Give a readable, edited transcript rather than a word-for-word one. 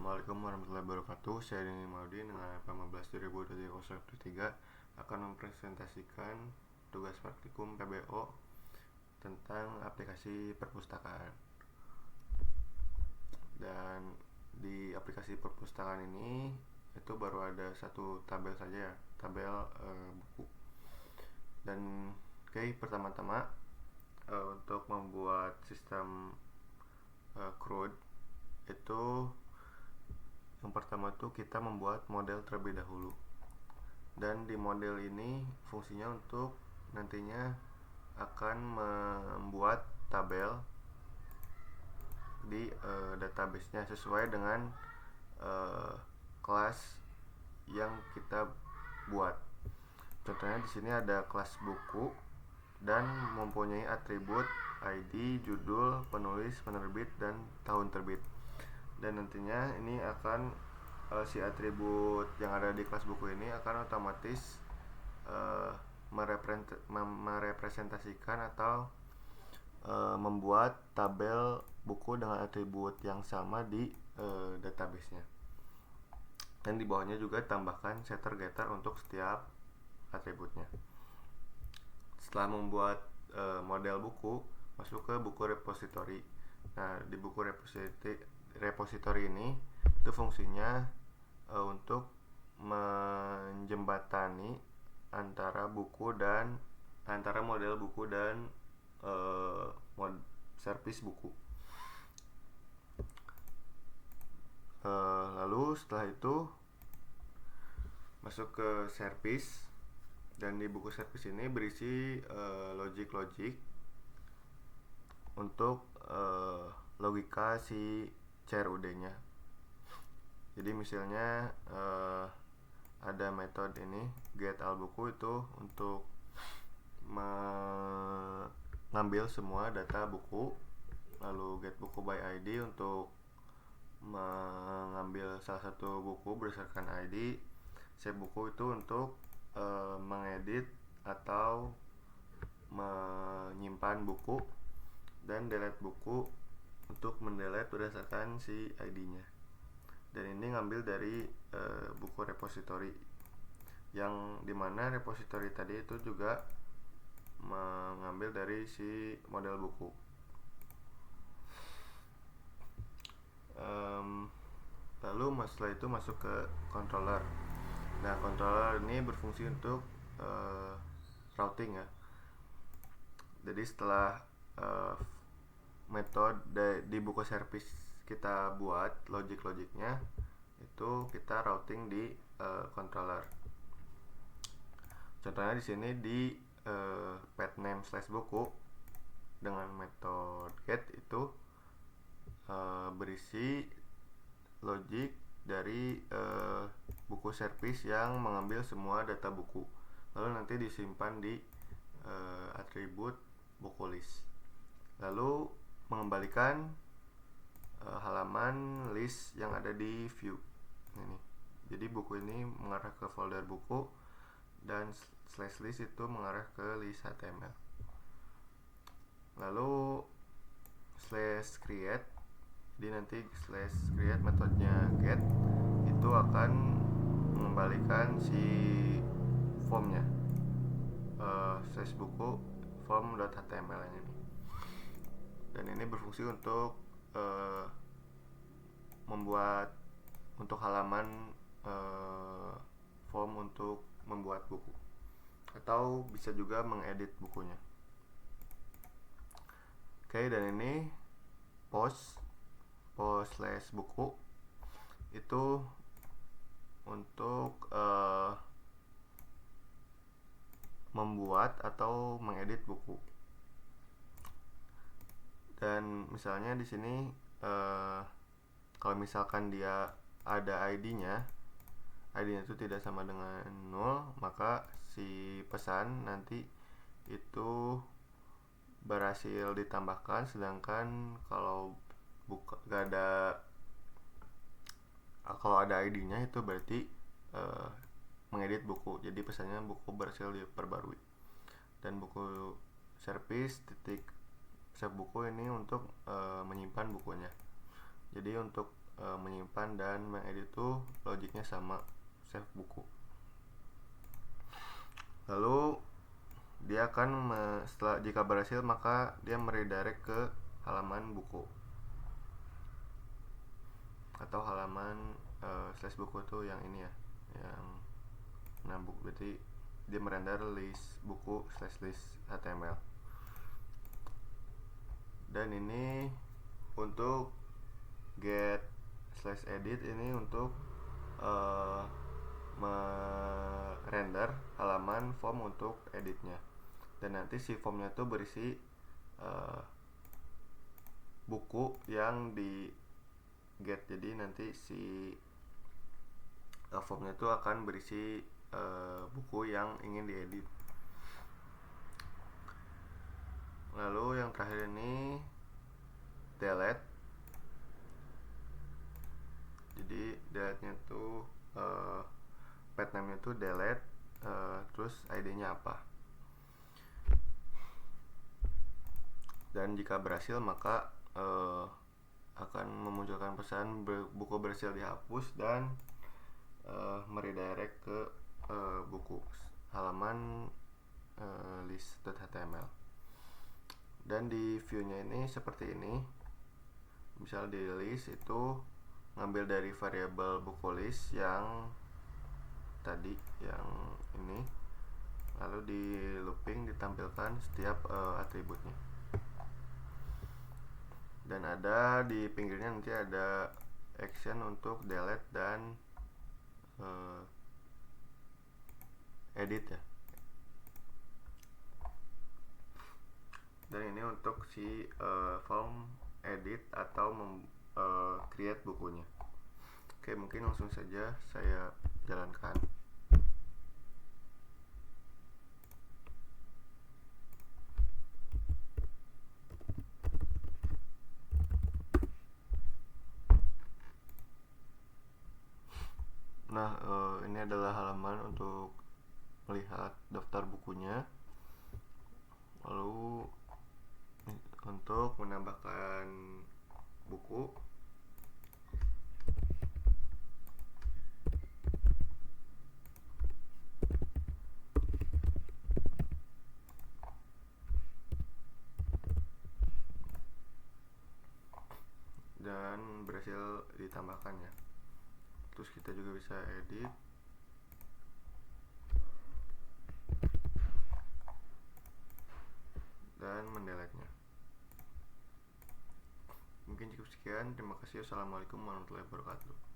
Assalamualaikum warahmatullahi wabarakatuh. Saya Dini Maudin dengan 15 2023 akan mempresentasikan tugas praktikum PBO tentang aplikasi perpustakaan. Dan di aplikasi perpustakaan ini itu baru ada satu tabel saja, tabel buku. Dan pertama-tama untuk membuat sistem CRUD itu yang pertama tuh kita membuat model terlebih dahulu, dan di model ini fungsinya untuk nantinya akan membuat tabel di database-nya sesuai dengan kelas yang kita buat. Contohnya di sini ada kelas buku dan mempunyai atribut ID, judul, penulis, penerbit, dan tahun terbit. Dan nantinya ini akan si atribut yang ada di kelas buku ini akan otomatis merepresentasikan atau membuat tabel buku dengan atribut yang sama di database-nya. Dan di bawahnya juga tambahkan setter getter untuk setiap atributnya. Setelah membuat model buku, masuk ke buku repository. Nah, di buku repository ini itu fungsinya untuk menjembatani antara model buku dan servis buku. Lalu setelah itu masuk ke servis, dan di buku servis ini berisi logic untuk logika si CRUD-nya. Jadi misalnya ada metode ini get all buku itu untuk mengambil semua data buku, lalu get buku by ID untuk mengambil salah satu buku berdasarkan ID, save buku itu untuk mengedit atau menyimpan buku, dan delete buku untuk mendelete berdasarkan si ID-nya. Dan ini ngambil dari buku repository, yang dimana repository tadi itu juga mengambil dari si model buku. Lalu setelah itu masuk ke controller. Nah, controller ini berfungsi untuk routing ya. Jadi setelah metode di buku service kita buat logiknya, itu kita routing di controller. Contohnya di sini di path name /buku dengan metode get itu berisi logik dari buku service yang mengambil semua data buku, lalu nanti disimpan di atribut buku list, lalu mengembalikan halaman list yang ada di view ini. Jadi buku ini mengarah ke folder buku, dan /list itu mengarah ke list HTML. Lalu /create, jadi nanti /create metodenya get itu akan mengembalikan si formnya, /buku form.html ini. Dan ini berfungsi untuk membuat untuk halaman form untuk membuat buku, atau bisa juga mengedit bukunya. Dan ini post /buku itu untuk membuat atau mengedit buku. Dan misalnya di sini kalau misalkan dia ada ID-nya itu tidak sama dengan 0, maka si pesan nanti itu berhasil ditambahkan, sedangkan kalau kalau ada ID-nya itu berarti mengedit buku. Jadi pesannya buku berhasil diperbarui. Dan buku service save buku ini untuk menyimpan bukunya. Jadi untuk menyimpan dan mengedit tuh logiknya sama save buku. Lalu dia akan setelah jika berhasil maka dia meredirect ke halaman buku atau halaman slash buku tuh yang ini ya, yang buku, berarti dia merender list buku slash list HTML. Dan ini untuk get slash edit ini untuk merender halaman form untuk editnya, dan nanti si formnya tuh berisi buku yang di get. Jadi nanti si formnya tuh akan berisi buku yang ingin diedit. Lalu yang terakhir ini delete. Jadi delete nya tuh page name nya tuh delete, terus ID nya apa. Dan jika berhasil maka akan memunculkan pesan buku berhasil dihapus dan meredirect ke buku halaman list.html. Dan di view-nya ini seperti ini. Misal di list itu ngambil dari variabel buku list yang tadi, yang ini, lalu di looping ditampilkan setiap atributnya. Dan ada di pinggirnya nanti ada action untuk delete dan edit ya. Dan ini untuk si form edit atau create bukunya. Oke, mungkin langsung saja saya jalankan. Nah, ini adalah halaman untuk melihat daftar bukunya. Lalu untuk menambahkan buku, dan berhasil ditambahkannya. Terus kita juga bisa edit dan mendelete-nya. Mungkin cukup sekian. Terima kasih. Assalamualaikum warahmatullahi wabarakatuh.